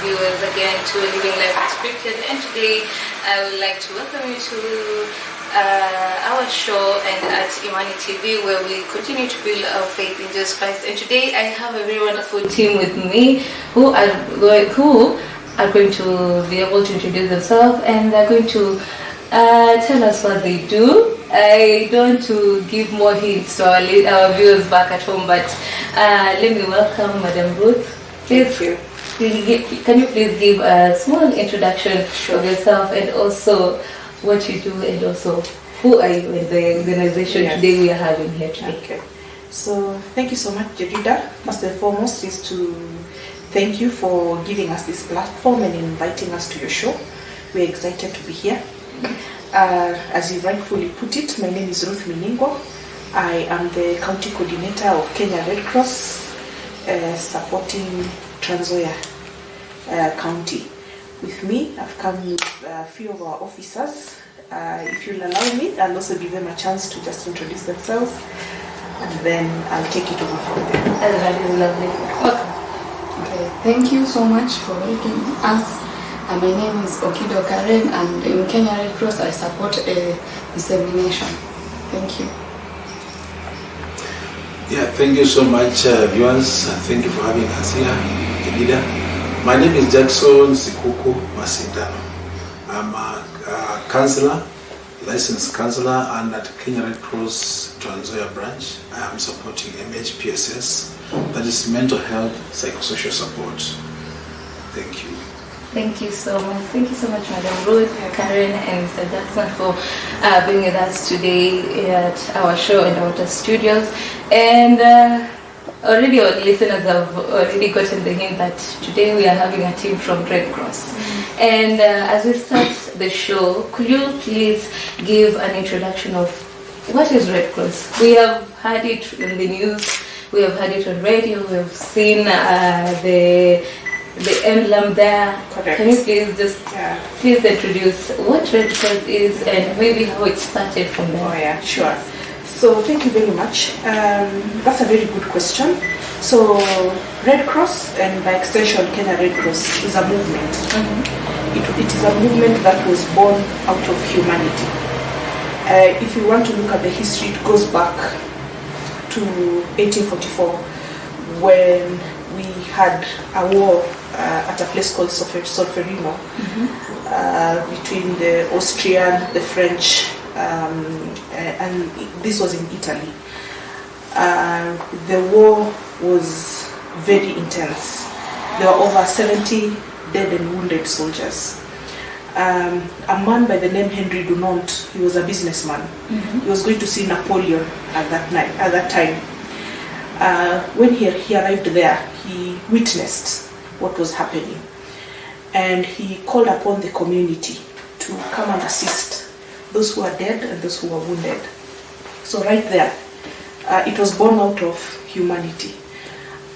viewers again to Living Life Unscripted, and today I would like to welcome you to our show and at Imani TV, where we continue to build our faith in Jesus Christ. And today I have a very wonderful team with me who are going to be able to introduce themselves, and they're going to tell us what they do. I don't want to give more hints to our viewers back at home, but let me welcome Madam Ruth. Please, can you please give a small introduction of yourself and also what you do, and also who are you in the organization today we are having here today? Okay. So thank you so much, Jerida. First and foremost is to thank you for giving us this platform and inviting us to your show. We're excited to be here. As you rightfully put it, my name is Ruth Miningo. I am the county coordinator of Kitale Red Cross, supporting Trans Nzoia County. With me, I've come with a few of our officers. If you'll allow me, I'll also give them a chance to just introduce themselves, and then I'll take it over from there. That is lovely. Welcome. Okay, thank you so much for welcoming us. My name is Okido Karen, and in Kenya Red Cross I support dissemination. Thank you. Yeah, thank you so much, viewers. Thank you for having us here, Edida. My name is Jackson Sikuku Masindano. I'm a counselor, licensed counselor, and at Kenya Red Cross Trans Nzoia branch, I am supporting MHPSS, that is mental health psychosocial support. Thank you. Thank you so much. Thank you so much, Madam Ruth, Karen, and Mr. Jackson for being with us today at our show in our studios. And already our listeners have already gotten the hint that today we are having a team from Red Cross. And as we start the show, could you please give an introduction of what is Red Cross? We have heard it in the news, we have heard it on radio, we have seen the emblem there. Correct. Can you please please introduce what Red Cross is and maybe how it started from there? Oh yeah, sure. So thank you very much. That's a very good question. So Red Cross, and by extension Kenya Red Cross, is a movement. It is a movement that was born out of humanity. If you want to look at the history, it goes back to 1844 when we had a war at a place called Solferino between the Austrian, the French, and this was in Italy. The war was very intense. There were over 70 dead and wounded soldiers. A man by the name Henry Dunant, he was a businessman. He was going to see Napoleon at that time. When he arrived there, he witnessed what was happening, and he called upon the community to come and assist those who are dead and those who are wounded. So right there, it was born out of humanity.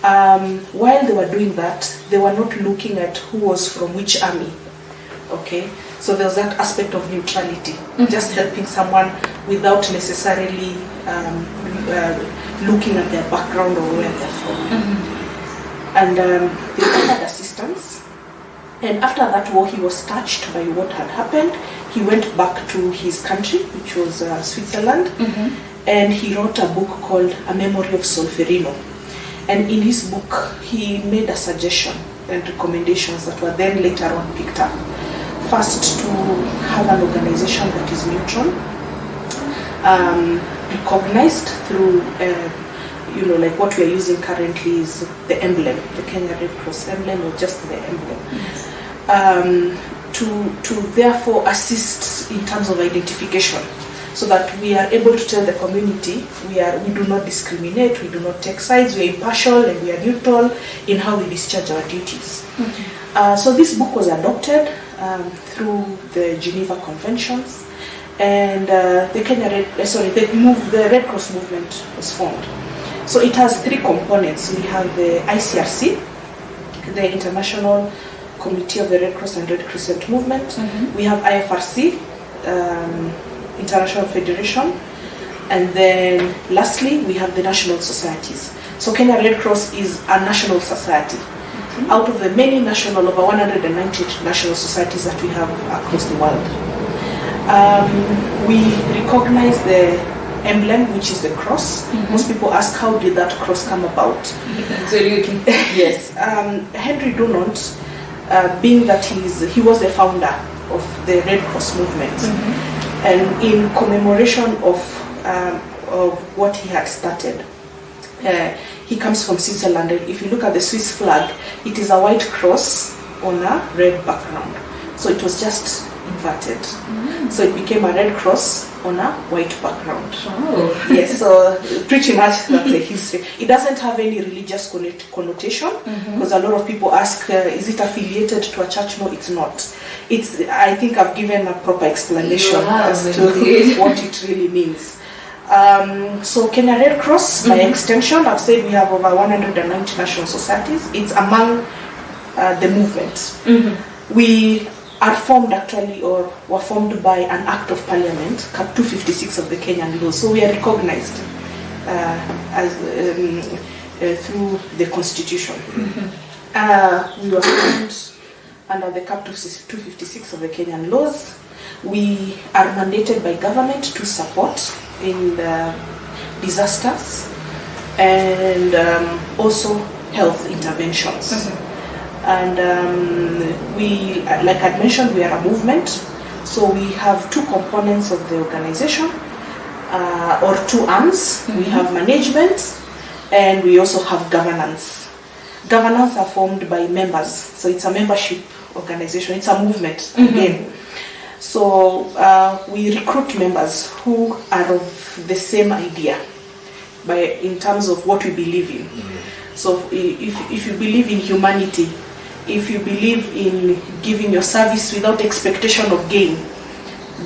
While they were doing that, they were not looking at who was from which army. Okay, so there was that aspect of neutrality, just helping someone without necessarily looking at their background or where they're from. And they offered assistance. And after that war, he was touched by what had happened. He went back to his country, which was Switzerland, and he wrote a book called A Memory of Solferino. And in his book, he made a suggestion and recommendations that were then later on picked up. First, to have an organization that is neutral, recognized through, like what we are using currently is the emblem, the Kenya Red Cross emblem, or just the emblem. To therefore assist in terms of identification, so that we are able to tell the community we do not discriminate, we do not take sides, we are impartial and we are neutral in how we discharge our duties. So this book was adopted through the Geneva Conventions, and the Red Cross movement was formed. So it has three components. We have the ICRC, the International Committee of the Red Cross and Red Crescent Movement. We have IFRC, International Federation, and then lastly we have the national societies. So Kenya Red Cross is a national society. out of the many over 190 national societies that we have across the world. We recognize the emblem, which is the cross. Most people ask, how did that cross come about? Absolutely. Yes. Henry Dunant, being that he was the founder of the Red Cross movement, and in commemoration of what he had started, he comes from Switzerland. If you look at the Swiss flag, it is a white cross on a red background. So it was just inverted. So it became a red cross on a white background. Oh. Yes, so pretty much that's the history. It doesn't have any religious connotation, because a lot of people ask, is it affiliated to a church? No, it's not. I think I've given a proper explanation as to what it really means. So Kenya Red Cross, by extension, I've said we have over 190 national societies. It's among the movement. We are formed actually, or were formed by an Act of Parliament, Cap 256 of the Kenyan law. So we are recognized through the Constitution. We were formed under the Cap 256 of the Kenyan laws. We are mandated by government to support in disasters and also health interventions. And we, like I mentioned, we are a movement. So we have two components of the organization, or two arms. We have management, and we also have governance. Governance are formed by members, so it's a membership organization. It's a movement again. So we recruit members who are of the same idea, in terms of what we believe in. So if you believe in humanity, if you believe in giving your service without expectation of gain,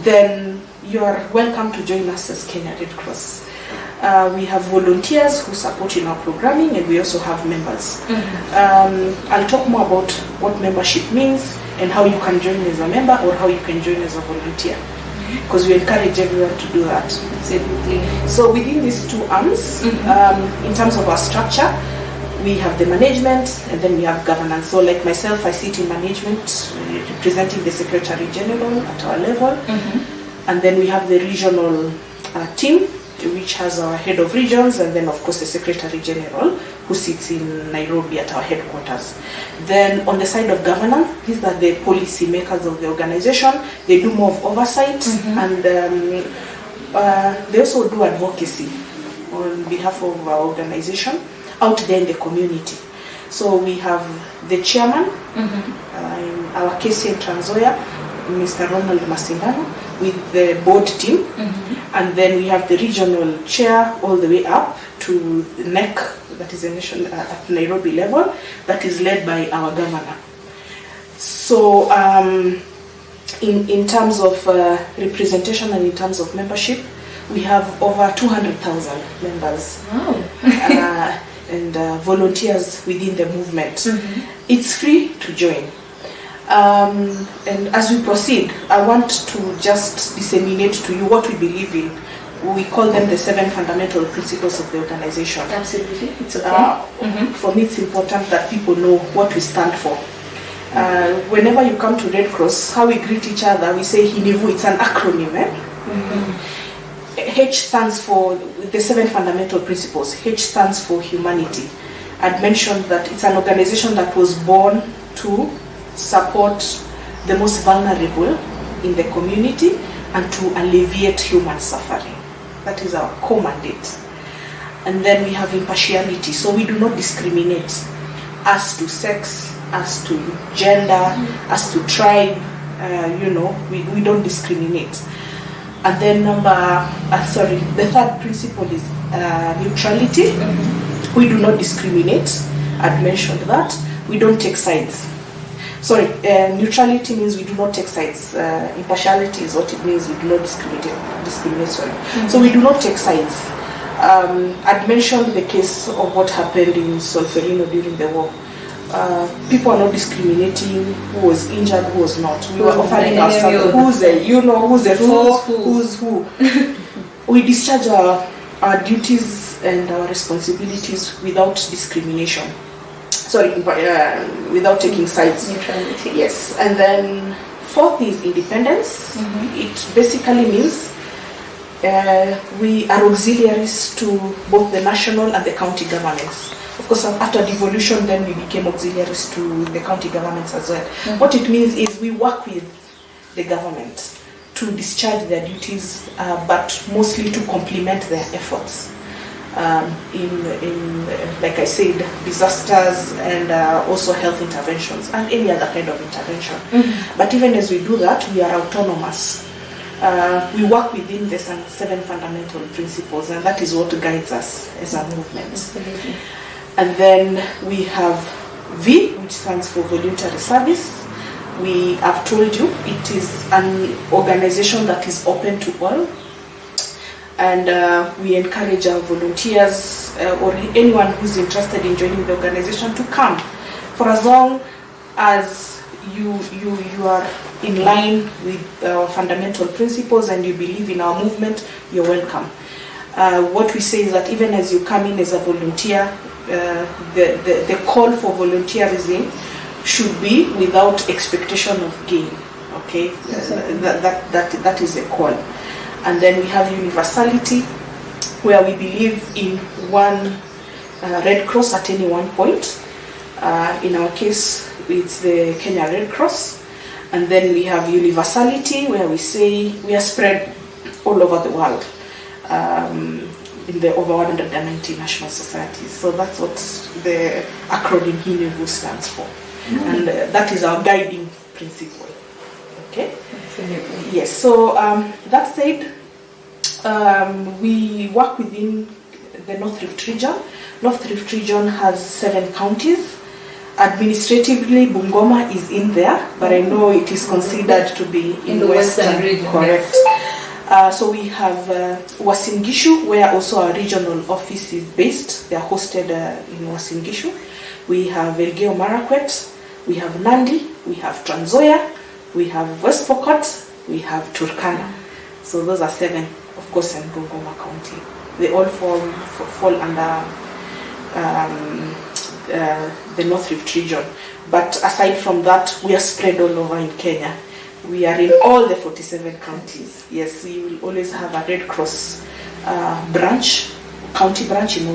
then you are welcome to join us as Kenya Red Cross. We have volunteers who support in our programming, and we also have members. I'll talk more about what membership means and how you can join as a member or how you can join as a volunteer, because we encourage everyone to do that. Absolutely. So within these two arms, in terms of our structure, we have the management and then we have governance. So like myself, I sit in management, representing the Secretary General at our level. And then we have the regional team, which has our head of regions, and then of course the Secretary General, who sits in Nairobi at our headquarters. Then on the side of governance, these are the policy makers of the organization. They do more of oversight, and they also do advocacy on behalf of our organization out there in the community. So we have the chairman, in our case in Transoya, Mr. Ronald Masindano, with the board team, and then we have the regional chair all the way up to the NEC, that is a nation at Nairobi level, that is led by our governor. So in terms of representation and in terms of membership, we have over 200,000 members. And volunteers within the movement. It's free to join. And as we proceed, I want to just disseminate to you what we believe in. We call them the 7 fundamental principles of the organization. Absolutely, it's okay. For me, it's important that people know what we stand for. Whenever you come to Red Cross, how we greet each other, we say Hinivu. It's an acronym. H stands for the 7 fundamental principles. H stands for humanity. I'd mentioned that it's an organization that was born to support the most vulnerable in the community and to alleviate human suffering. That is our core mandate. And then we have impartiality. So we do not discriminate as to sex, as to gender, as to tribe. We don't discriminate. And then the third principle is neutrality. We do not discriminate. I'd mentioned that. We don't take sides. Neutrality means we do not take sides. Impartiality is what it means. We do not discriminate. So we do not take sides. I'd mentioned the case of what happened in Solferino during the war. People are not discriminating who was injured, who was not. We were offering our support. Who's the foe, who's who. We discharge our duties and our responsibilities without discrimination. without taking sides. Neutrality. Yes, and then fourth is independence. It basically means we are auxiliaries to both the national and the county governments. Of course, after devolution, then we became auxiliaries to the county governments as well. What it means is we work with the government to discharge their duties, but mostly to complement their efforts in like I said, disasters and also health interventions and any other kind of intervention. But even as we do that, we are autonomous. We work within the 7 fundamental principles, and that is what guides us as a movement. Absolutely. And then we have V, which stands for voluntary service. We have told you it is an organization that is open to all, and we encourage our volunteers or anyone who's interested in joining the organization to come for as long as you are in line with our fundamental principles and you believe in our movement. You're welcome. What we say is that even as you come in as a volunteer, the call for volunteerism should be without expectation of gain. Okay, that is a call. And then we have universality, where we believe in one Red Cross at any one point. In our case, it's the Kenya Red Cross. And then we have universality, where we say we are spread all over the world in the over 190 national societies. So that's what the acronym HINEVU stands for. And that is our guiding principle. Okay? Absolutely. Yes, so that said, we work within the North Rift region. North Rift region has 7 counties. Administratively, Bungoma is in there, but I know it is considered to be in the Western region. Correct. Yes. So we have Uasin Gishu, where also our regional office is based. They are hosted in Uasin Gishu. We have Elgeyo Marakwet, we have Nandi, we have Trans Nzoia, we have West Pokot, we have Turkana. So those are 7, of course, in Bungoma County. They all fall under the North Rift region. But aside from that, we are spread all over in Kenya. We are in all the 47 counties. Yes, we will always have a Red Cross county branch in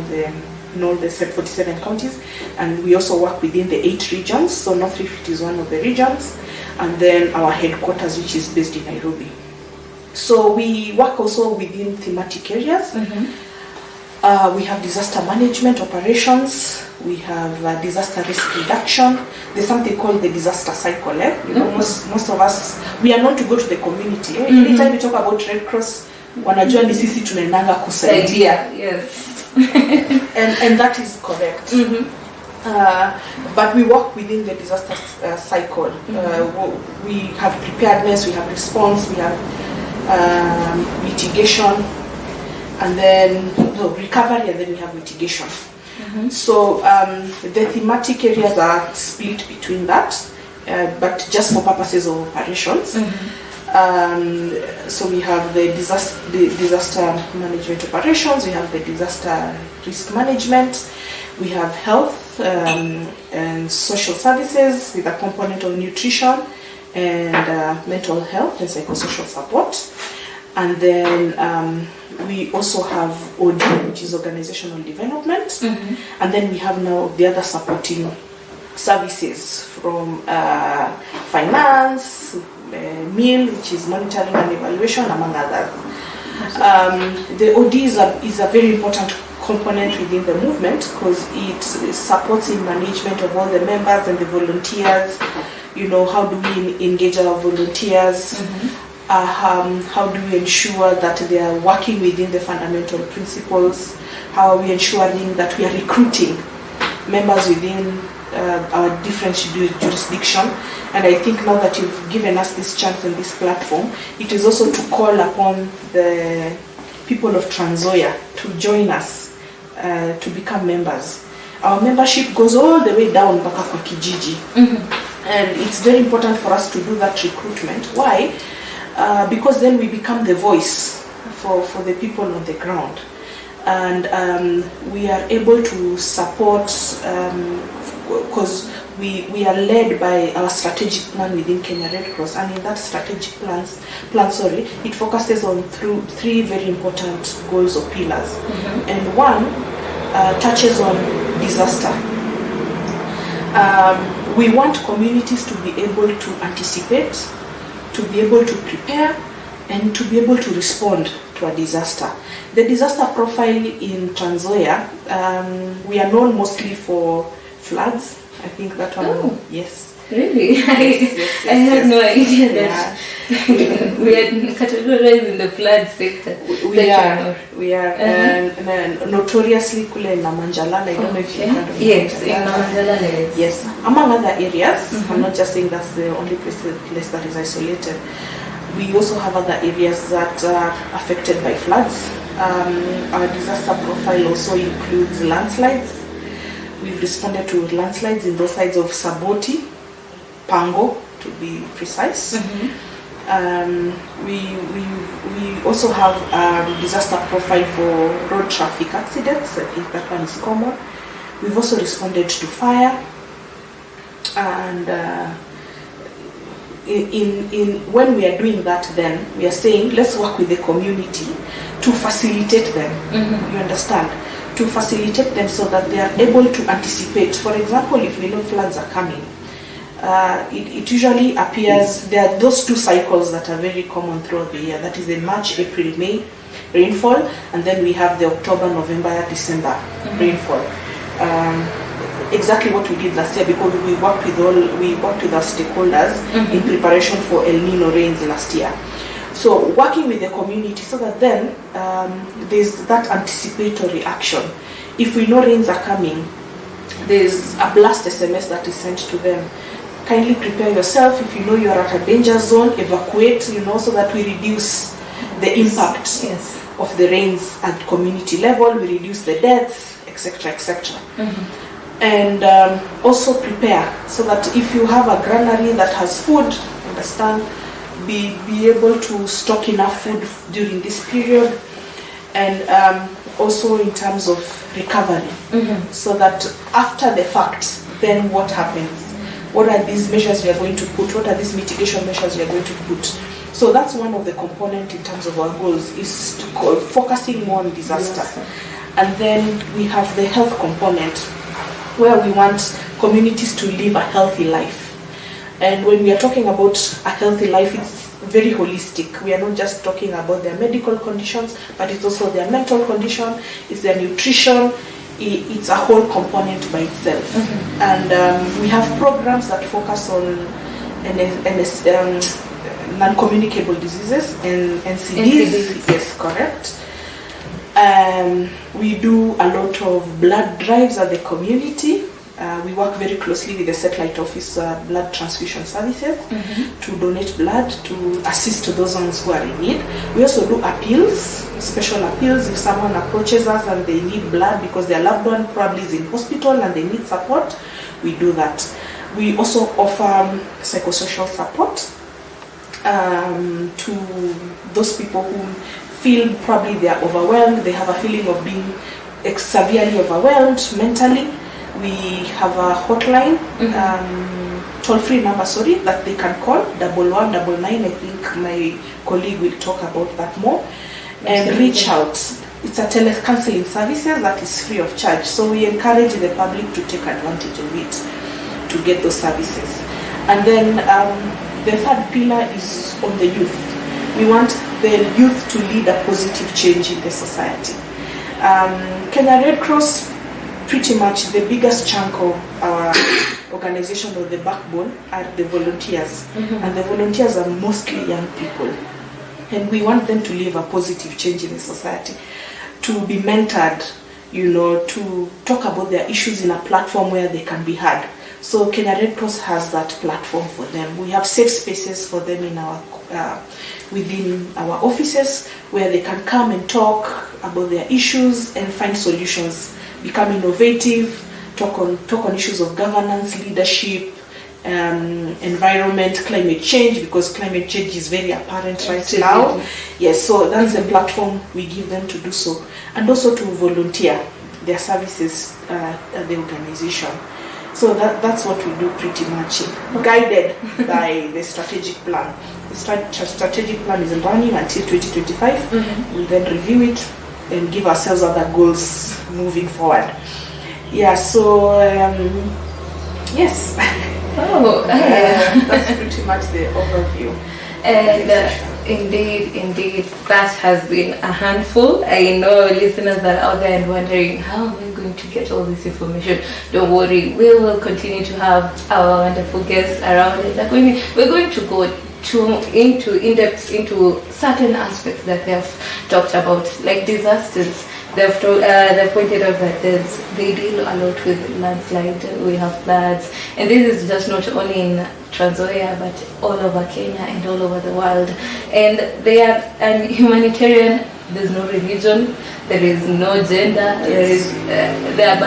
all the 47 counties. And we also work within the 8 regions. So North Rift is one of the regions. And then our headquarters, which is based in Nairobi. So we work also within thematic areas. We have disaster management operations. We have disaster risk reduction. There's something called the disaster cycle. You know, most of us, we are known to go to the community. Anytime we talk about Red Cross, wanajua ni sisi tunaendanga kusaidia. Yes. and that is correct. But we work within the disaster cycle. We have preparedness, we have response, we have mitigation, and then recovery, and then we have mitigation. So the thematic areas are split between that, but just for purposes of operations. So we have the disaster management operations, we have the disaster risk management, we have health and social services with a component of nutrition and mental health and psychosocial support. And then we also have OD, which is organizational development. And then we have now the other supporting services from finance, MIL, which is monitoring and evaluation, among others. The OD is a very important component within the movement because it supports in management of all the members and the volunteers. You know, how do we engage our volunteers? How do we ensure that they are working within the fundamental principles? How are we ensuring that we are recruiting members within our different jurisdiction? And I think now that you've given us this chance and this platform, it is also to call upon the people of Trans Nzoia to join us, to become members. Our membership goes all the way down mpaka kwa kijiji. And it's very important for us to do that recruitment. Why? Because then we become the voice for the people on the ground. And we are able to support because we are led by our strategic plan within Kenya Red Cross, and in that strategic plan, it focuses on three very important goals or pillars. And one touches on disaster. We want communities to be able to anticipate, to be able to prepare, and to be able to respond to a disaster. The disaster profile in Trans Nzoia, we are known mostly for floods. I think that one. Oh. Yes. Really? Yes, I had no idea that we are categorized in the flood sector. We are notoriously kule in Namanjalala. I don't know if you heard of Yes, in Namanjalala. Yes, among other areas. I'm not just saying that's the only place that is isolated. We also have other areas that are affected by floods. Our disaster profile also includes landslides. We've responded to landslides in those sides of Saboti, Pango, to be precise. We also have a disaster profile for road traffic accidents. I think that one is common. We've also responded to fire, and when we are doing that, then we are saying let's work with the community to facilitate them. You understand? To facilitate them so that they are able to anticipate. For example, if we know floods are coming, it usually appears, there are those two cycles that are very common throughout the year. That is the March, April, May rainfall, and then we have the October, November, December rainfall. Exactly what we did last year, because we worked with our stakeholders in preparation for El Nino rains last year. So working with the community so that then there's that anticipatory action. If we know rains are coming, there's a blast SMS that is sent to them. Kindly prepare yourself. If you know you are at a danger zone, evacuate, so that we reduce the impact of the rains at community level, we reduce the deaths, etc., etc. And also prepare so that if you have a granary that has food, understand, be able to stock enough food during this period, and also in terms of recovery, so that after the fact, then what happens? What are these measures we are going to put? What are these mitigation measures we are going to put? So that's one of the components in terms of our goals, is to focusing more on disaster. And then we have the health component, where we want communities to live a healthy life. And when we are talking about a healthy life, it's very holistic. We are not just talking about their medical conditions, but it's also their mental condition, it's their nutrition, it's a whole component by itself. And we have programs that focus on non-communicable diseases and NCDs. Yes, correct. We do a lot of blood drives at the community. We work very closely with the satellite office blood transfusion services to donate blood, to assist to those ones who are in need. We also do appeals, special appeals. If someone approaches us and they need blood because their loved one probably is in hospital and they need support, we do that. We also offer psychosocial support to those people who feel probably they are overwhelmed, they have a feeling of being severely overwhelmed mentally. We have a hotline, toll-free number, that they can call, 1199. I think my colleague will talk about that more. And reach out. It's a telecounseling services that is free of charge. So we encourage the public to take advantage of it, to get those services. And then the third pillar is on the youth. We want the youth to lead a positive change in the society. Kenya Red Cross, pretty much the biggest chunk of our organization, or the backbone, are the volunteers. And the volunteers are mostly young people. And we want them to leave a positive change in the society, to be mentored, to talk about their issues in a platform where they can be heard. So Kenya Red Cross has that platform for them. We have safe spaces for them in within our offices, where they can come and talk about their issues and find solutions, become innovative, talk on issues of governance, leadership, environment, climate change, because climate change is very apparent right now. Yes, so that's the platform we give them to do so, and also to volunteer their services at the organization. So that's what we do pretty much, guided by the strategic plan. The strategic plan is running until 2025. We'll then review it and give ourselves other goals moving forward. Yeah, so yes. Oh, that's pretty much the overview. And indeed, that has been a handful. I know listeners are out there and wondering, how are we going to get all this information? Don't worry, we will continue to have our wonderful guests around, and we're going to go in depth into certain aspects that they have talked about, like disasters. They've pointed out that they deal a lot with landslide. We have floods, and this is just not only in Trans Nzoia, but all over Kenya and all over the world. And they are humanitarian. There's no religion. There is no gender. They are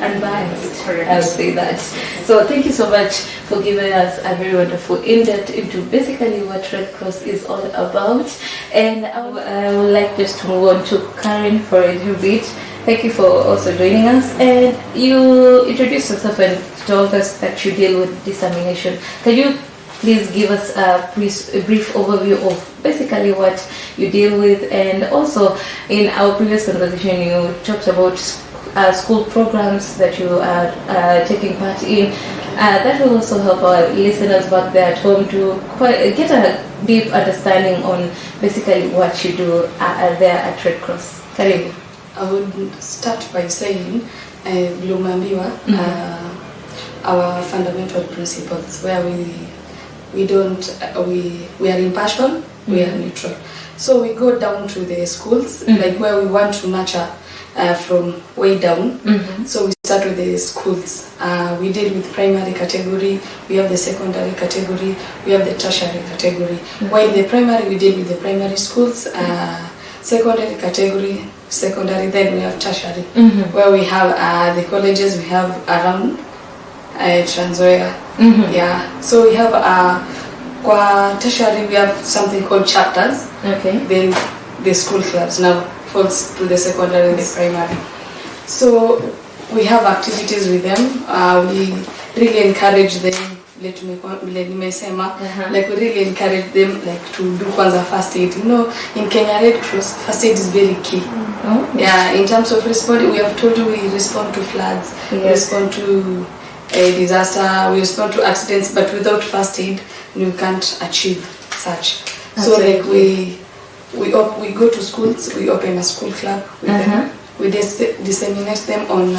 unbiased. Correct. I would say that. So thank you so much for giving us a very wonderful in-depth into basically what Red Cross is all about. And I would like just to move on to Karen for a little bit. Thank you for also joining us. And you introduced yourself and told us that you deal with dissemination. Can you please give us a brief overview of basically what you deal with? And also, in our previous conversation, you talked about school programs that you are taking part in. That will also help our listeners back there at home to get a deep understanding on basically what you do there at Red Cross. Karibu. I would start by saying, Lumambiwa, our fundamental principles, where we are impartial, we are neutral. So we go down to the schools, like where we want to nurture from way down. So we start with the schools. We deal with primary category, we have the secondary category, we have the tertiary category. While in the primary, we deal with the primary schools, secondary category, secondary, then we have tertiary, where we have the colleges we have around Trans Nzoia. Yeah, so we have kwa tertiary we have something called chapters. Okay. Then the school clubs now falls to the secondary and the primary. So we have activities with them. We really encourage them. Like we really encourage them like to do kwanza first aid. You know, in Kenya Red Cross, first aid is very key. Yeah, in terms of responding, we have told you we respond to floods, we respond to a disaster, we respond to accidents, but without first aid, you can't achieve such. So like we go to schools, we open a school club with them. We disseminate them on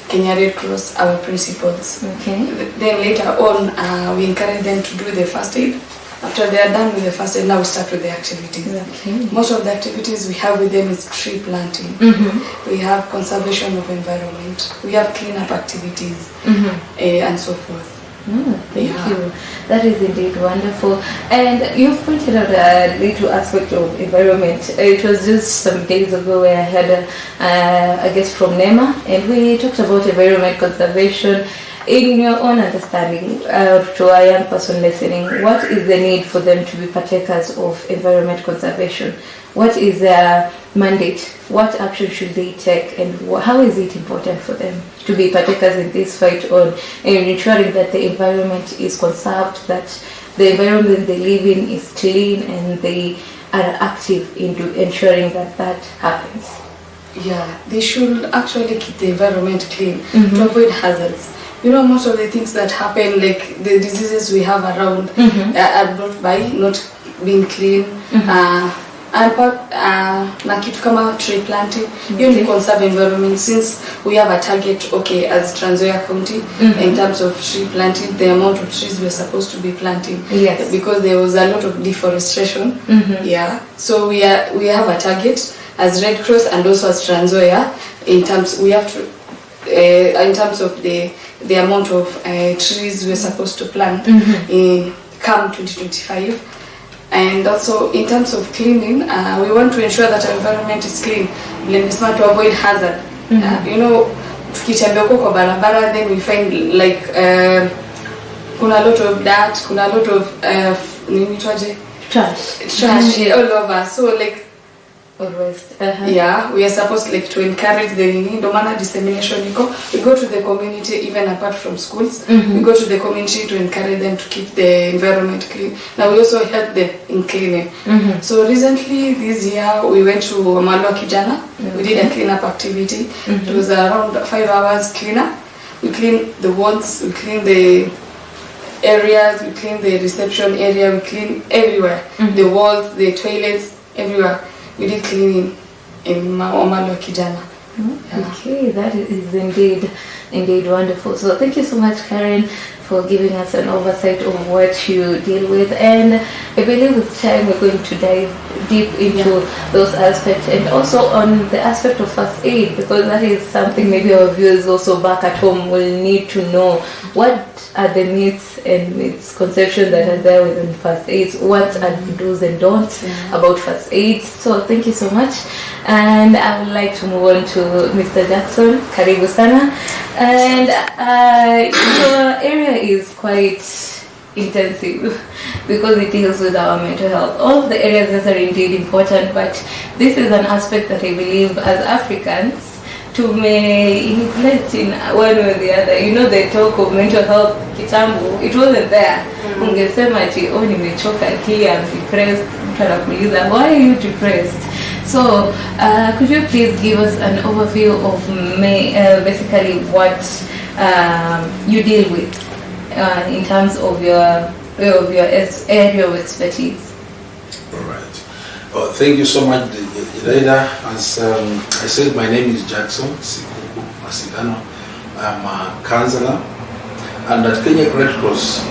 Kenya Red Cross, our principles. Okay. Then later on, we encourage them to do the first aid. After they are done with the first aid, now we start with the activities. Okay. Most of the activities we have with them is tree planting. We have conservation of environment. We have cleanup activities and so forth. Thank you. That is indeed wonderful. And you've pointed out a little aspect of environment. It was just some days ago where I had a guest from NEMA, and we talked about environment conservation. In your own understanding, to a young person listening, what is the need for them to be partakers of environment conservation? What is their mandate? What action should they take, and how is it important for them to be partakers in this fight on ensuring that the environment is conserved, that the environment they live in is clean, and they are active in ensuring that that happens? Yeah, they should actually keep the environment clean to avoid hazards. You know, most of the things that happen, like the diseases we have around, are brought by not being clean. Na kitu kama tree planting, you need to conserve environment, since we have a target, as Trans Nzoia County, in terms of tree planting, the amount of trees we're supposed to be planting. Yes. Because there was a lot of deforestation. Yeah. So we have a target as Red Cross and also as Trans Nzoia, in terms we have to in terms of the amount of trees we're supposed to plant in come 2025. And also in terms of cleaning, we want to ensure that our environment is clean. It's not to avoid hazard. You know, tukitembea huko kwa barabara, then we find like kuna a lot of dirt, kuna a lot of trash all over. So like Or West. Yeah, we are supposed like to encourage the Domana dissemination. We go to the community even apart from schools. We go to the community to encourage them to keep the environment clean. Now we also help them in cleaning. So recently this year we went to Amalwa Kijana. We did a cleanup activity. It was around 5 hours cleanup. We clean the walls, we clean the areas, we clean the reception area, we clean everywhere. The walls, the toilets, everywhere. We did cleaning in Amalwa Kijana. Okay, that is indeed wonderful. So thank you so much, Karen, for giving us an oversight of what you deal with. And I believe with time we're going to dive deep into those aspects, and also on the aspect of first aid, because that is something maybe our viewers also back at home will need to know. What are the myths and misconceptions that are there within first aid? What are the do's and don'ts about first aid? So thank you so much. And I would like to move on to Mr. Jackson. Karibu sana. And your area is quite intensive because it deals with our mental health. All of the areas are indeed important, but this is an aspect that I believe as Africans to may neglect in one way or the other. You know, the talk of mental health kitambo, it wasn't there. Ungesema ati nimechoka akili, I'm depressed. Mtu why are you depressed? So could you please give us an overview of basically what you deal with in terms of your area of expertise? All right. Well, thank you so much, Ida. As I said, my name is Jackson Sikuku Masidano. I'm a counselor, and at Kenya Red Cross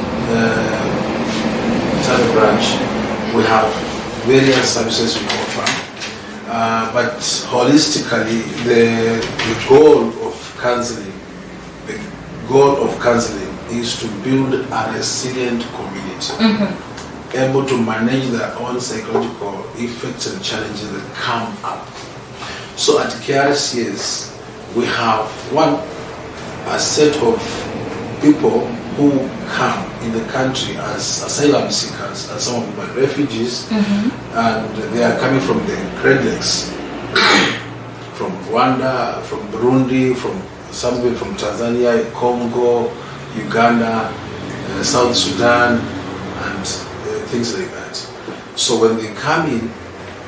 Kitale branch, we have various services we offer. But holistically, the goal of counseling is to build a resilient community, able to manage their own psychological effects and challenges that come up. So at KRCS, we have a set of people who come in the country as asylum seekers, and some of them are refugees, and they are coming from the Great Lakes, from Rwanda, from Burundi, from somewhere from Tanzania, Congo, Uganda, South Sudan, and things like that. So when they come in,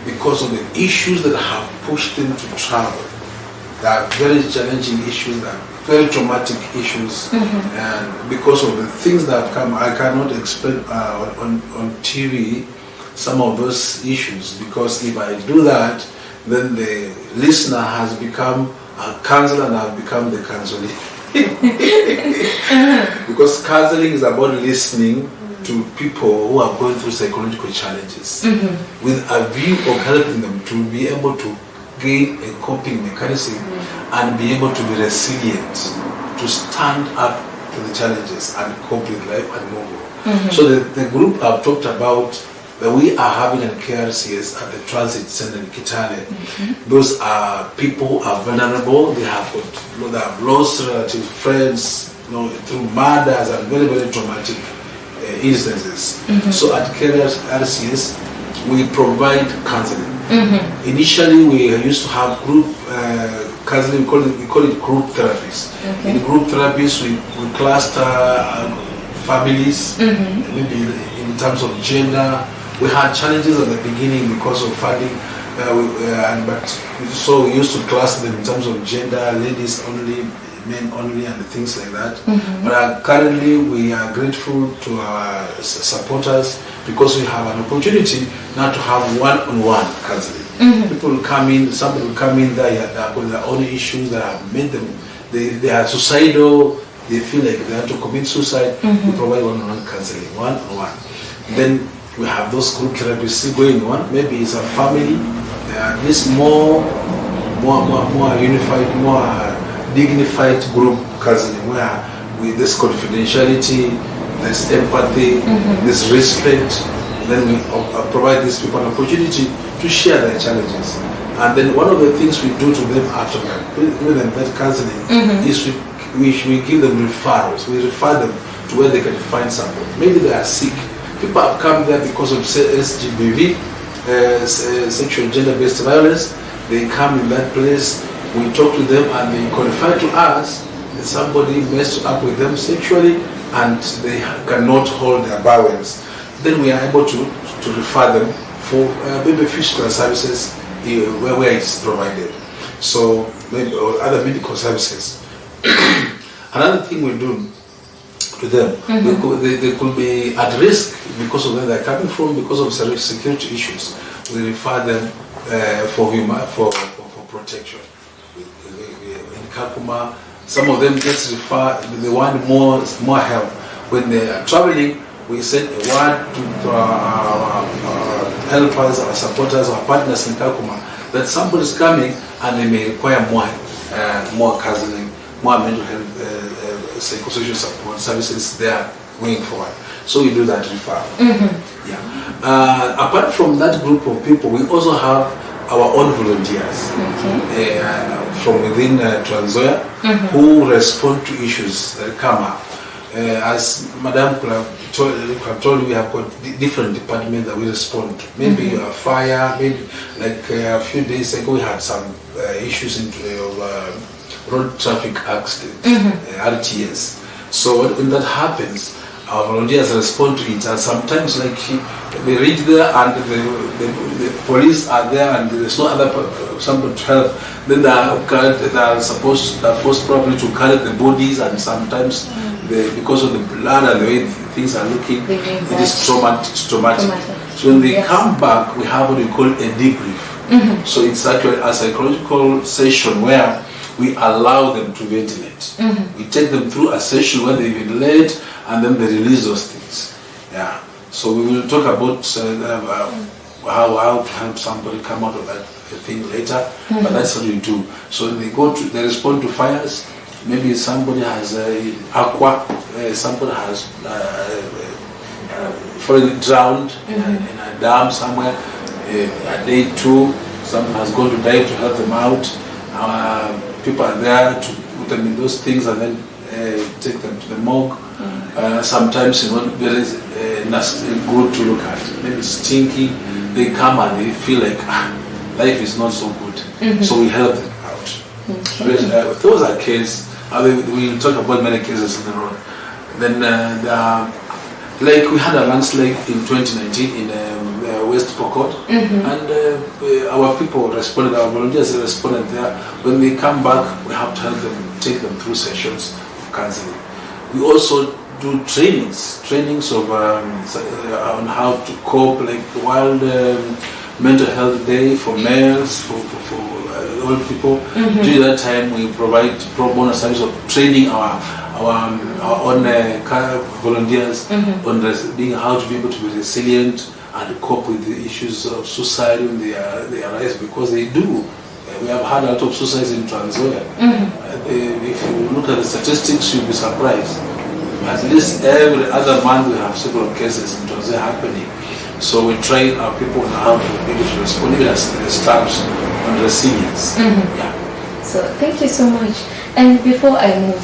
because of the issues that have pushed them to travel, they are very challenging issues, that very traumatic issues, and because of the things that have come, I cannot explain on TV some of those issues, because if I do that, then the listener has become a counselor and I've become the counselee. Because counseling is about listening to people who are going through psychological challenges with a view of helping them to be able to gain a coping mechanism and be able to be resilient, to stand up to the challenges and cope with life and move on. So the group I've talked about that we are having at KRCS at the Transit Center in Kitale, those are people who are vulnerable. They have lost relative friends, through murders and very, very traumatic instances. So at KRCS, we provide counseling. Initially, we used to have group counseling. We call it group therapies. In group therapies, we cluster families, maybe in terms of gender. We had challenges at the beginning because of funding, so we used to cluster them in terms of gender, ladies only, men only, and things like that. But currently, we are grateful to our supporters because we have an opportunity now to have one-on-one counseling. People will come in, somebody will come in there, they have got their own issues that have made them, they are suicidal, they feel like they have to commit suicide. We provide one-on-one counseling, one-on-one. Then we have those group therapies still going on. Maybe it's a family, at least more unified, more dignified group counseling where there's confidentiality, there's empathy, there's respect. Then we provide these people an opportunity to share their challenges. And then one of the things we do to them after that counseling is we give them referrals. We refer them to where they can find support. Maybe they are sick. People have come there because of SGBV, sexual gender-based violence. They come in that place, we talk to them, and they confide to us that somebody messed up with them sexually and they cannot hold their bowels. Then we are able to refer them for maybe physical services where it's provided. So maybe or other medical services. Another thing we do to them, they could be at risk because of where they're coming from, because of security issues. We refer them for protection. In Kakuma, some of them just refer, they want more help. When they are traveling, we send a word to our helpers, our supporters, our partners in Kakuma that somebody is coming and they may require more counseling, more mental health, psychosocial support services there going forward. So we do that referral. Yeah. Apart from that group of people, we also have our own volunteers from within Transoya who respond to issues that come up. As Madam told you, we have got different departments that we respond to. Maybe a fire, maybe like a few days ago we had some issues in road traffic accidents, RTS. So when that happens, our volunteers respond to it, and sometimes like they reach there and the police are there and there's no other somebody to help. Then they are forced probably to carry the bodies, and sometimes because of the blood and the way things are looking, it is traumatic. So when they come back, we have what we call a debrief. So it's actually a psychological session where we allow them to ventilate. We take them through a session where they ventilate and then they release those things. Yeah. So we will talk about how to help somebody come out of that thing later, but that's what we do. So they respond to fires. Maybe somebody has aqua, somebody has drowned in a dam somewhere. A day two, someone has gone to dive to help them out. People are there to put them in those things and then take them to the morgue. Sometimes very nasty, good to look at. Maybe stinky. They come and they feel like life is not so good. So we help them out. Those are cases. We'll talk about many cases in the road. Then like we had a landslide in 2019 in West Pokot, and our people responded, our volunteers responded there. When they come back, we have to help them, take them through sessions of counseling. We also do trainings of on how to cope, like World Mental Health Day for males, for all people. During that time, we provide pro bono service of training our own volunteers on being how to be able to be resilient and cope with the issues of suicide when they arise, because they do. We have had a lot of suicides in Transoya. If you look at the statistics, you'll be surprised. At least every other month we have several cases in Transoya happening. So we train our people on how to be able to respond, even as staffs, on resilience. So thank you so much. And before I move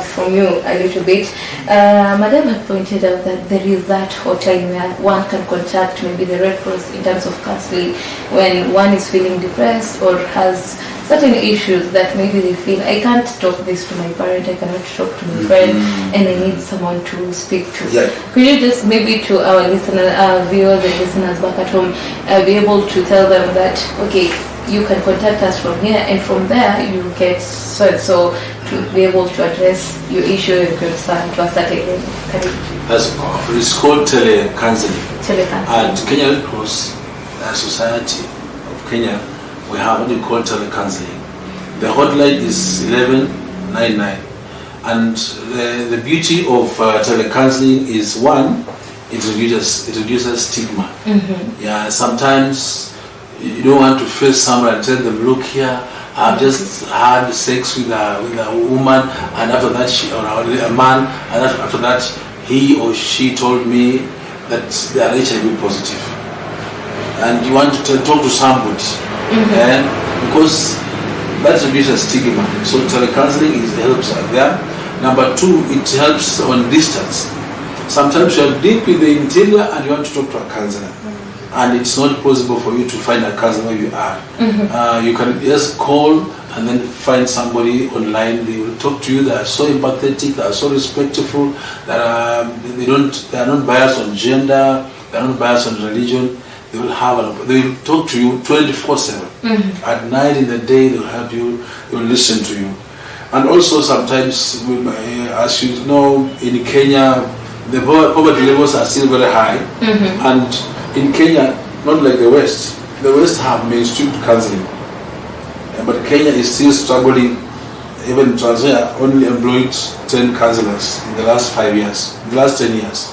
from you a little bit, Madam had pointed out that there is that hotline where one can contact maybe the Red Cross in terms of counseling when one is feeling depressed or has certain issues that maybe they feel, I can't talk this to my parent, I cannot talk to my friend, and I need someone to speak to. Could you just maybe to our listeners, viewers and listeners back at home, be able to tell them that, okay, you can contact us from here, and from there you get so to be able to address your issue and concern to a certain That's powerful. It's called telecounseling. At Kenya Red Cross Society of Kenya, we have what we call telecounseling. The hotline is 1199, and the beauty of telecounseling is, one, it reduces stigma. Yeah, sometimes you don't want to face someone and tell them, look here, I've just had sex with a woman, and after that or a man, and after that he or she told me that they are HIV positive. And you want to talk to somebody, and because that reduces stigma. So telecounseling helps there. Number two, it helps on distance. Sometimes you are deep in the interior and you want to talk to a counselor. and it's not possible for you to find a counselor where you are. You can just call and then find somebody online. They will talk to you. They are so empathetic, they are so respectful, that they are not biased on gender, they are not biased on religion. They will talk to you 24/7. At night, in the day, they will help you, they will listen to you. And also sometimes, as you know, in Kenya, the poverty levels are still very high. And in Kenya, not like the West have mainstream counseling. But Kenya is still struggling. Even Tanzania only employed 10 counselors in the last 5 years, in the last 10 years.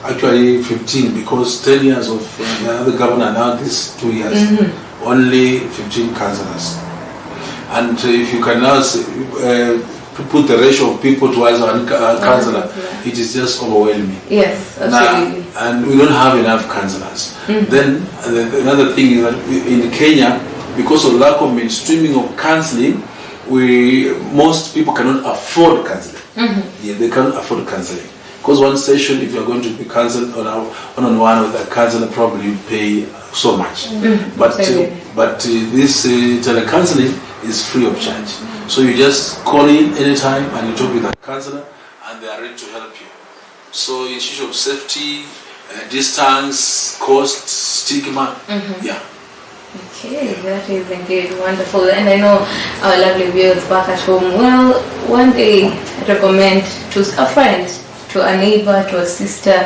Actually 15, because 10 years of the other governor, now this 2 years, only 15 counselors. And if you can now put the ratio of people towards a counselor, it is just overwhelming. Yes, absolutely. And we don't have enough counselors. Then another thing is that in Kenya, because of lack of mainstreaming of counseling, most people cannot afford counseling. Yeah, they cannot afford counseling. Because one session, if you're going to be counseled one-on-one with a counselor, probably you pay so much. But this telecounseling is free of charge. So you just call in anytime and you talk with a counselor and they are ready to help you. So issue of safety, distance, cost, stigma, yeah. Okay, that is indeed wonderful. And I know our lovely viewers back at home will one day recommend to a friend, to a neighbor, to a sister,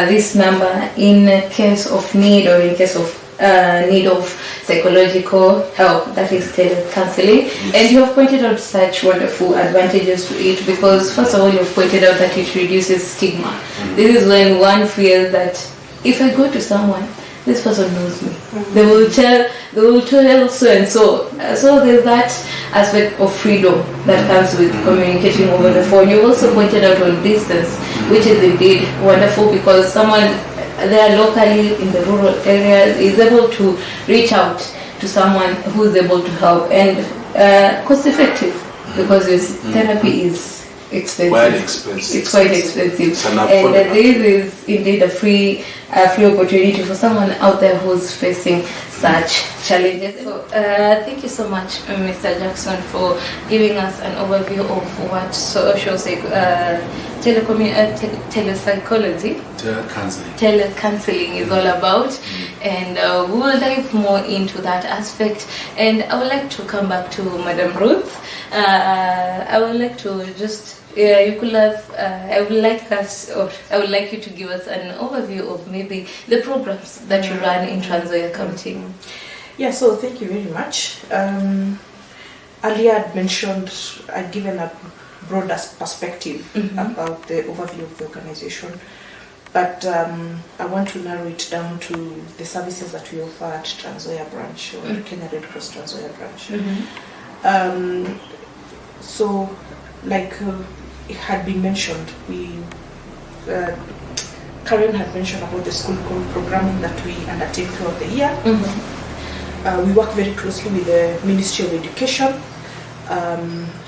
this number in case of need, or in case of need of psychological help, that is telecounseling. And you have pointed out such wonderful advantages to it, because first of all, you've pointed out that it reduces stigma. This is when one feels that if I go to someone, this person knows me. They will tell so and so. So there's that aspect of freedom that comes with communicating over the phone. You also pointed out on distance, which is indeed wonderful, because someone there locally in the rural areas is able to reach out to someone who is able to help, and cost effective, because this therapy is expensive. Quite expensive. It's quite expensive. And this is indeed a free opportunity for someone out there who's facing such challenges. So thank you so much, Mr. Jackson, for giving us an overview of what social telepsychology, telecounseling is all about, and we will dive more into that aspect. And I would like to come back to Madam Ruth. I would like to just I would like you to give us an overview of maybe the programs that you run in Trans Nzoia County. Yeah, so thank you very much. Earlier I'd given a broader perspective about the overview of the organization, but I want to narrow it down to the services that we offer at Trans Nzoia branch, or Kitale Red Cross Trans Nzoia branch. So, like it had been mentioned, Karen had mentioned about the school programming that we undertake throughout the year. We work very closely with the Ministry of Education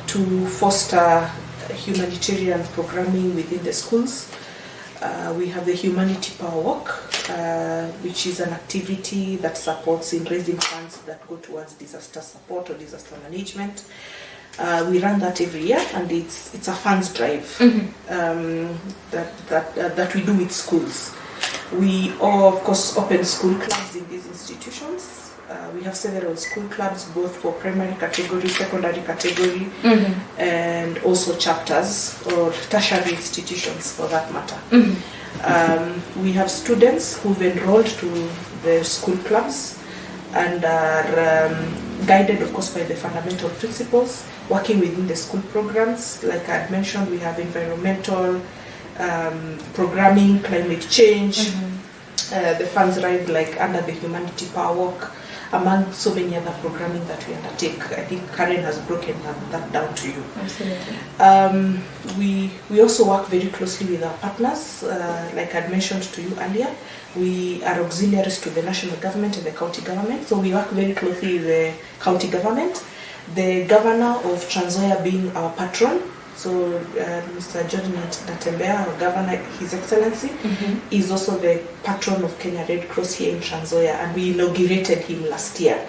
to foster humanitarian programming within the schools. We have the Humanity Power Walk, which is an activity that supports in raising funds that go towards disaster support or disaster management. We run that every year, and it's a funds drive that we do with schools. We of course open school clubs in these institutions. We have several school clubs, both for primary category, secondary category, and also chapters or tertiary institutions for that matter. We have students who've enrolled to the school clubs and are guided, of course, by the fundamental principles, working within the school programs. Like I had mentioned, we have environmental programming, climate change, the funds ride like under the Humanity Power Walk, among so many other programming that we undertake. I think Karen has broken that down to you. Absolutely. We also work very closely with our partners. Like I mentioned to you earlier, we are auxiliaries to the national government and the county government. So we work very closely with the county government, the governor of Trans Nzoia being our patron So Mr. George Natembea, our governor, His Excellency, is also the patron of Kenya Red Cross here in Trans Nzoia, and we inaugurated him last year.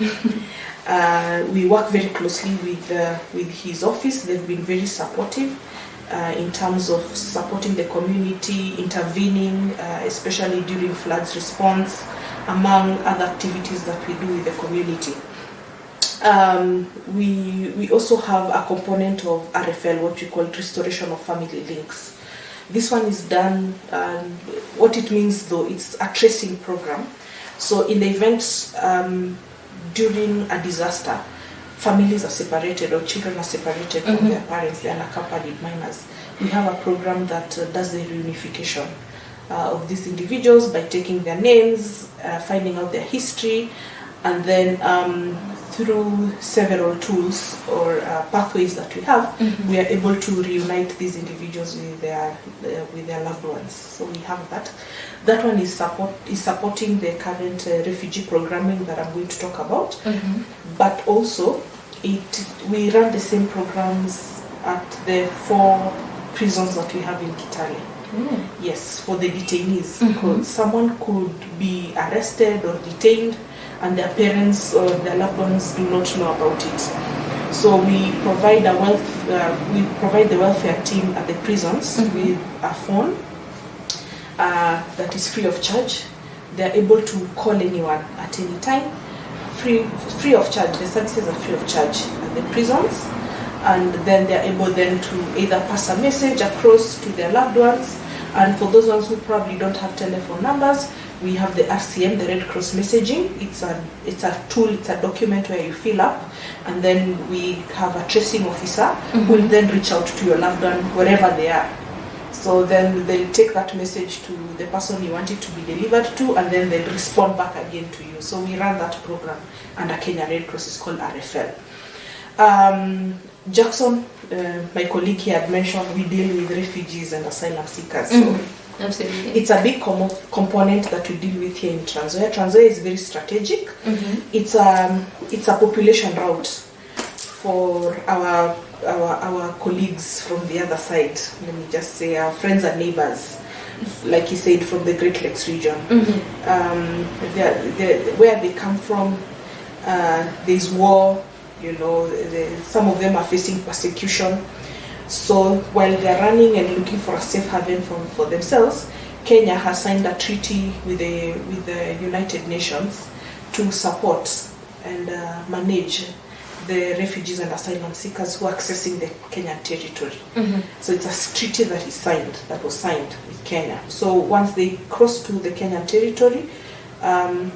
We work very closely with his office. They've been very supportive in terms of supporting the community, intervening, especially during floods response, among other activities that we do with the community. We also have a component of RFL, what we call Restoration of Family Links. This one is done, what it means though, it's a tracing program. So in the event during a disaster, families are separated or children are separated from their parents, they are unaccompanied minors. We have a program that does the reunification of these individuals by taking their names, finding out their history, and then through several tools or pathways that we have, we are able to reunite these individuals with their loved ones. So we have that. That one is supporting the current refugee programming that I'm going to talk about. But also, we run the same programs at the 4 prisons that we have in Kitale. Yes, for the detainees. Because someone could be arrested or detained, and their parents or their loved ones do not know about it. So we provide the welfare team at the prisons with a phone that is free of charge. They are able to call anyone at any time, free of charge. The services are free of charge at the prisons, and then they are able then to either pass a message across to their loved ones. And for those ones who probably don't have telephone numbers, we have the RCM, the Red Cross messaging. It's a tool, it's a document where you fill up, and then we have a tracing officer who will then reach out to your loved one wherever they are. So then they'll take that message to the person you want it to be delivered to, and then they'll respond back again to you. So we run that program under Kenya Red Cross. It's called RFL. Jackson, my colleague here had mentioned we deal with refugees and asylum seekers. So absolutely. It's a big component that we deal with here in Trans Nzoia. Trans Nzoia is very strategic. It's a population route for our colleagues from the other side. Let me just say our friends and neighbors, like you said, from the Great Lakes region. Where they come from, there's war. You know, some of them are facing persecution. So while they're running and looking for a safe haven for themselves, Kenya has signed a treaty with the United Nations to support and manage the refugees and asylum seekers who are accessing the Kenyan territory. So it's a treaty that was signed with Kenya. So once they cross to the Kenyan territory,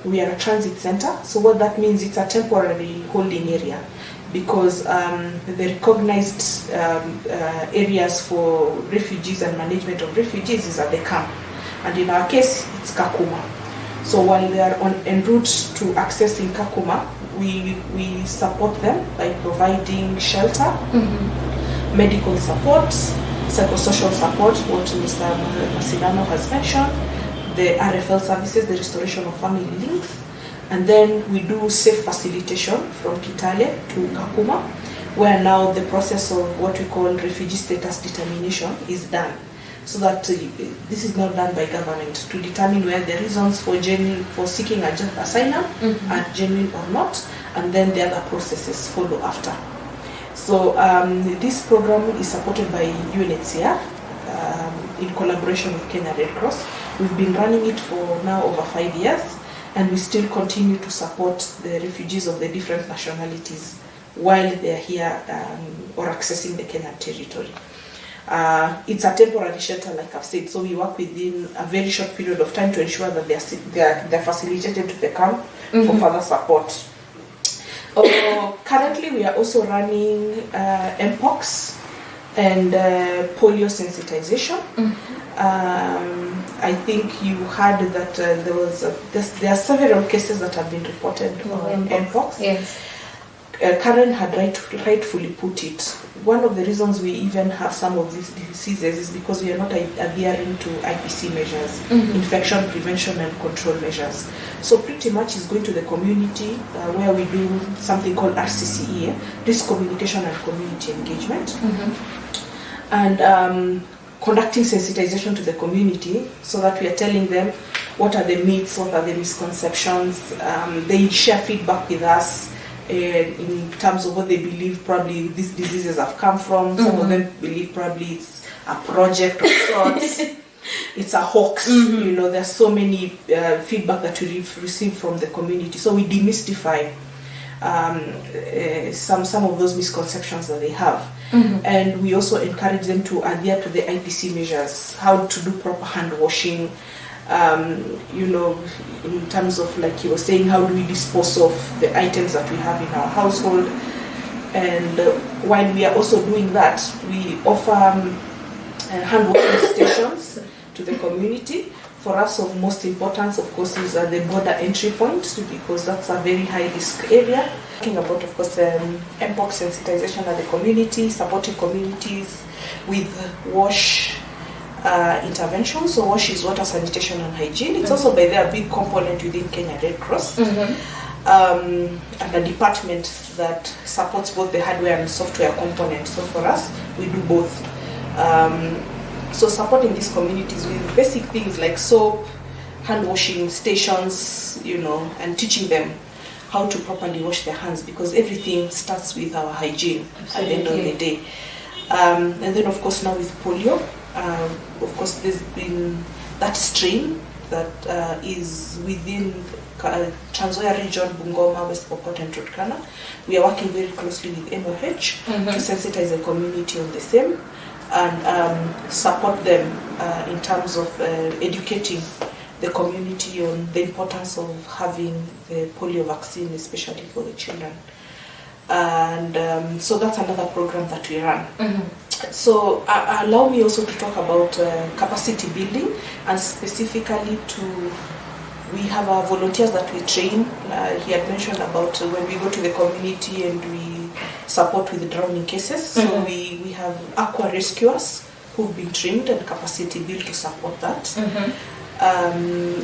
we are a transit center. So what that means, it's a temporary holding area, because the recognized areas for refugees and management of refugees is at the camp, and in our case it's Kakuma. So while they are en route to accessing Kakuma, we support them by providing shelter, medical support, psychosocial support, what Mr. Masidano has mentioned, the RFL services, the restoration of family links, and then we do safe facilitation from Kitale to Kakuma, where now the process of what we call refugee status determination is done. So that this is not done by government, to determine where the reasons for seeking asylum are genuine or not, and then the other processes follow after. So this program is supported by UNHCR in collaboration with Kenya Red Cross. We've been running it for now over 5 years, and we still continue to support the refugees of the different nationalities while they're here or accessing the Kenyan territory. It's a temporary shelter, like I've said, so we work within a very short period of time to ensure that they're facilitated to the camp for further support. Currently, we are also running Mpox and polio sensitization. I think you heard that there are several cases that have been reported on Mpox. Yes. Karen had rightfully put it. One of the reasons we even have some of these diseases is because we are not adhering to IPC measures, infection prevention and control measures. So pretty much is going to the community where we do something called RCCE, risk communication and community engagement. and conducting sensitization to the community, so that we are telling them what are the myths, what are the misconceptions. They share feedback with us in terms of what they believe probably these diseases have come from. Some of them believe probably it's a project of sorts. It's a hoax. You know, there's so many feedback that we receive from the community. So we demystify some of those misconceptions that they have. And we also encourage them to adhere to the IPC measures, how to do proper hand washing, you know, in terms of, like you were saying, how do we dispose of the items that we have in our household. And while we are also doing that, we offer hand washing stations to the community. For us, of most importance, of course, is the border entry point, because that's a very high risk area. Talking about, of course, mpox sensitization at the community, supporting communities with wash interventions. So WASH is water, sanitation and hygiene. It's also by there a big component within Kenya Red Cross, and a department that supports both the hardware and software components. So for us, we do both. So supporting these communities with basic things like soap, hand washing stations, you know, and teaching them how to properly wash their hands, because everything starts with our hygiene. Absolutely. At the end of the day. And then, of course, now with polio, of course, there's been that strain that is within Trans Nzoia region, Bungoma, West Pokot and Turkana. We are working very closely with MOH to sensitize the community on the same, and support them in terms of educating the community on the importance of having the polio vaccine, especially for the children. And so that's another program that we run. So allow me also to talk about capacity building, and specifically we have our volunteers that we train. He had mentioned about when we go to the community and we support with drowning cases. So we have aqua rescuers who've been trained and capacity built to support that.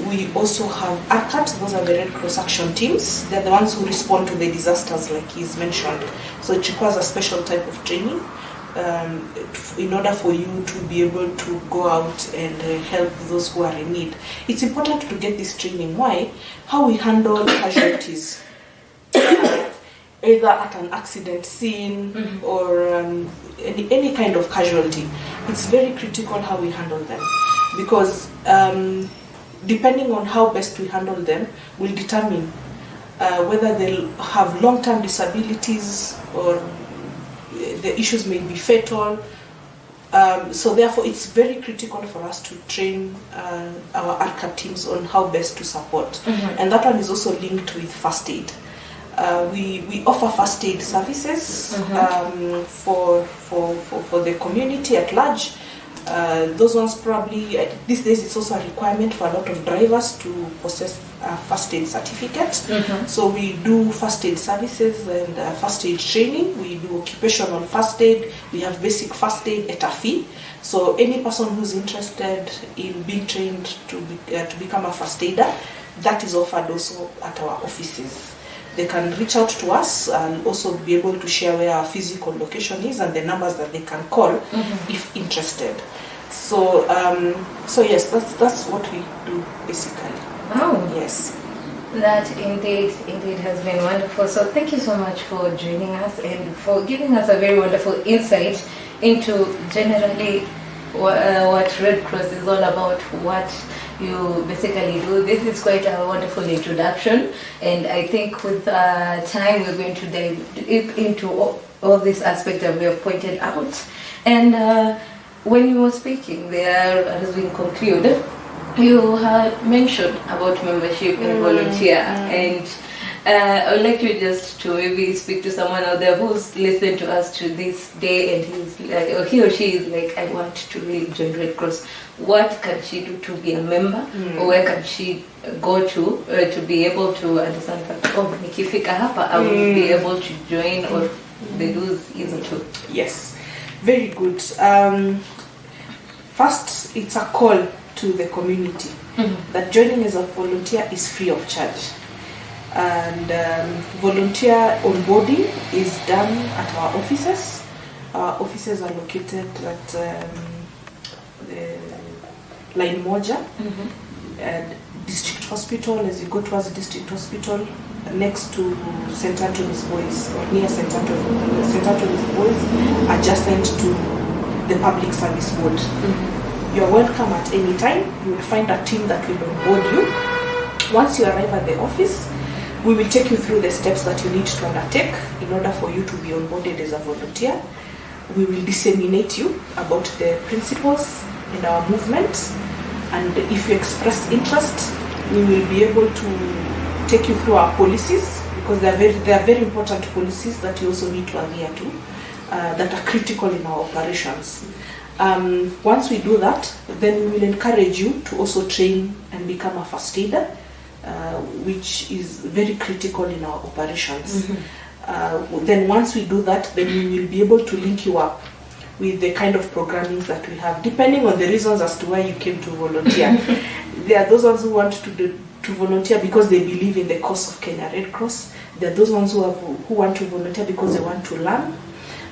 We also have ARCAT, those are the Red Cross action teams. They're the ones who respond to the disasters, like he's mentioned. So it requires a special type of training in order for you to be able to go out and help those who are in need. It's important to get this training. Why? How we handle casualties, either at an accident scene or any kind of casualty. It's very critical how we handle them, because depending on how best we handle them will determine whether they'll have long-term disabilities or the issues may be fatal. So therefore it's very critical for us to train our ARCA teams on how best to support. And that one is also linked with first aid. We offer first aid services for the community at large. Those ones probably, these days it's also a requirement for a lot of drivers to possess a first aid certificate. So we do first aid services and first aid training. We do occupational first aid. We have basic first aid at a fee. So any person who's interested in being trained to become a first aider, that is offered also at our offices. They can reach out to us and also be able to share where our physical location is and the numbers that they can call if interested. So, so yes, that's what we do basically. Wow. Yes. That indeed has been wonderful. So thank you so much for joining us and for giving us a very wonderful insight into generally what Red Cross is all about, what you basically do. This is quite a wonderful introduction, and I think with time we're going to dive deep into all these aspects that we have pointed out. And when you were speaking there, as we conclude, you had mentioned about membership and volunteer, and I would like you just to maybe speak to someone out there who's listened to us to this day and he's like, or he or she is like, I want to really join Red Cross. What can she do to be a member, or where can she go to be able to understand that, oh, nikifika hapa, I will be able to join, or the dues easy too? Yes, very good. First, it's a call to the community that joining as a volunteer is free of charge. And volunteer onboarding is done at our offices. Our offices are located at the Line Moja, and District Hospital. As you go towards District Hospital, next to St. Anthony's Boys, or near St. Anthony's Boys, adjacent to the Public Service Board. You're welcome at any time. You will find a team that will onboard you. Once you arrive at the office, we will take you through the steps that you need to undertake in order for you to be onboarded as a volunteer. We will disseminate you about the principles in our movement, and if you express interest, we will be able to take you through our policies, because they are very important policies that you also need to adhere to, that are critical in our operations. Once we do that, then we will encourage you to also train and become a first aider, which is very critical in our operations. Then once we do that, then we will be able to link you up with the kind of programming that we have, depending on the reasons as to why you came to volunteer. There are those ones who want to volunteer because they believe in the cause of Kenya Red Cross. There are those ones who want to volunteer because they want to learn.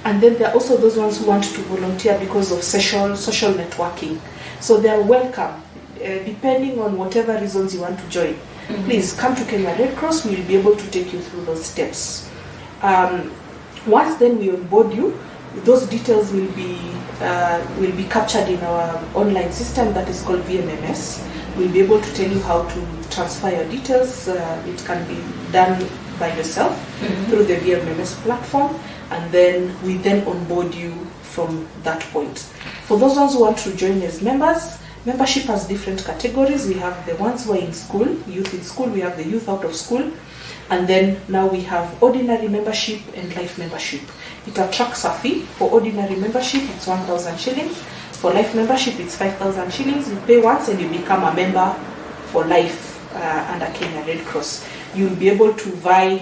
And then there are also those ones who want to volunteer because of social networking. So they are welcome, depending on whatever reasons you want to join. Please come to Kenya Red Cross. We will be able to take you through those steps. Once then we onboard you, those details will be captured in our online system that is called VMMS. We'll be able to tell you how to transfer your details. It can be done by yourself through the VMMS platform, and then we then onboard you from that point. For those ones who want to join as members, membership has different categories. We have the ones who are in school, youth in school. We have the youth out of school. And then now we have ordinary membership and life membership. It attracts a fee. For ordinary membership, it's 1,000 shillings. For life membership, it's 5,000 shillings. You pay once and you become a member for life under Kenya Red Cross. You'll be able to vie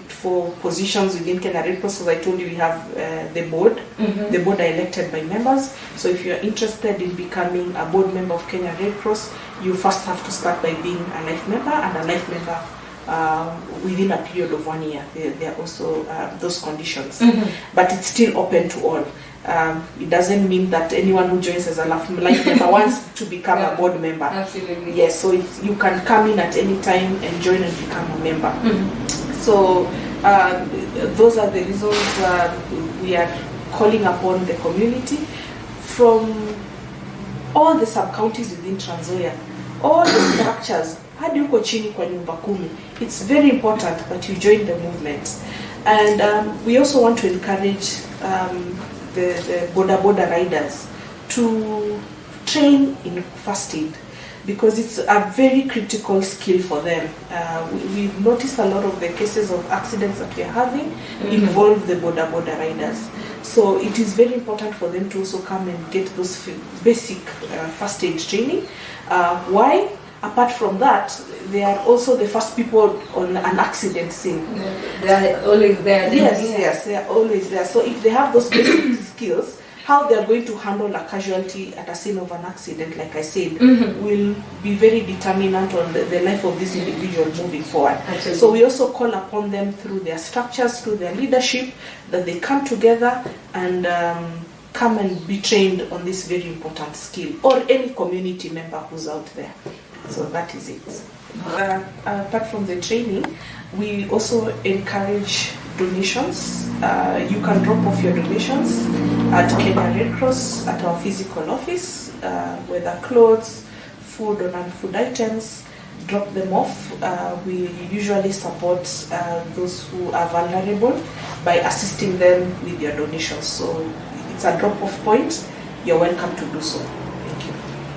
for positions within Kenya Red Cross. As I told you, we have the board. The board are elected by members. So if you're interested in becoming a board member of Kenya Red Cross, you first have to start by being a life member, and a life member within a period of 1 year. There are also those conditions. But it's still open to all. It doesn't mean that anyone who joins as a life member wants to become a board member. Absolutely. Yes, so you can come in at any time and join and become a member. So those are the reasons we are calling upon the community from all the sub-counties within Trans Nzoia, all the structures, hadi huko chini kwa nyumba kumi. It's very important that you join the movement. And we also want to encourage the boda riders to train in first aid, because it's a very critical skill for them. We've noticed a lot of the cases of accidents that we're having involve the boda riders. So it is very important for them to also come and get those basic first aid training. Why? Apart from that, they are also the first people on an accident scene. They are always there. Yes, they are always there. So if they have those basic skills, how they are going to handle a casualty at a scene of an accident, like I said, will be very determinant on the life of this individual moving forward. Absolutely. So we also call upon them through their structures, through their leadership, that they come together and come and be trained on this very important skill, or any community member who's out there. So that is it. Apart from the training, we also encourage donations. You can drop off your donations at Kenya Red Cross at our physical office, whether clothes, food or non-food items. Drop them off. We usually support those who are vulnerable by assisting them with their donations. So it's a drop-off point. You're welcome to do so. Thank you.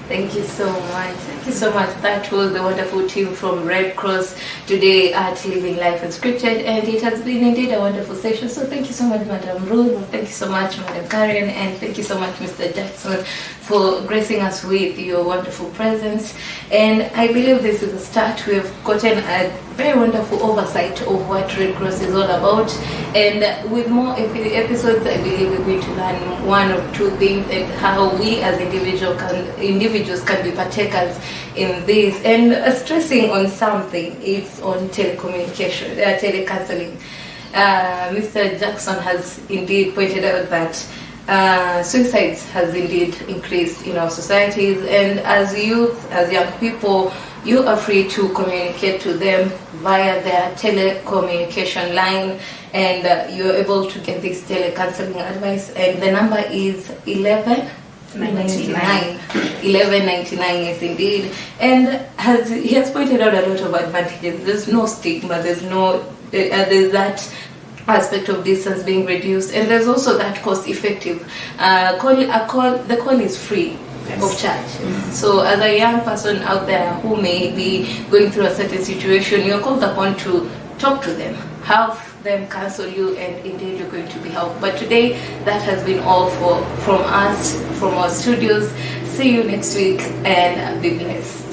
Thank you so much. Thank you so much. That was the wonderful team from Red Cross today at Living Life Unscripted, and it has been indeed a wonderful session. So thank you so much, Madam Ruth. Thank you so much, Madam Karen, and thank you so much, Mr. Jackson, for gracing us with your wonderful presence. And I believe this is a start. We've gotten a very wonderful oversight of what Red Cross is all about, and with more episodes, I believe we're going to learn one or two things and how we as individuals can be partakers in this. And stressing on something, it's on telecommunication, telecounseling. Mr. Jackson has indeed pointed out that suicides has indeed increased in our societies, and as youth, as young people, you are free to communicate to them via their telecommunication line, and you're able to get this telecounseling advice, and the number is 1199. 1199, yes indeed. And he has pointed out a lot of advantages. There's no stigma, there's that aspect of distance being reduced, and there's also that cost effective the call is free. Yes. Of charge. So as a young person out there who may be going through a certain situation, you're called upon to talk to them, have them counsel you, and indeed you're going to be helped. But today that has been all from us, from our studios. See you next week, and be blessed.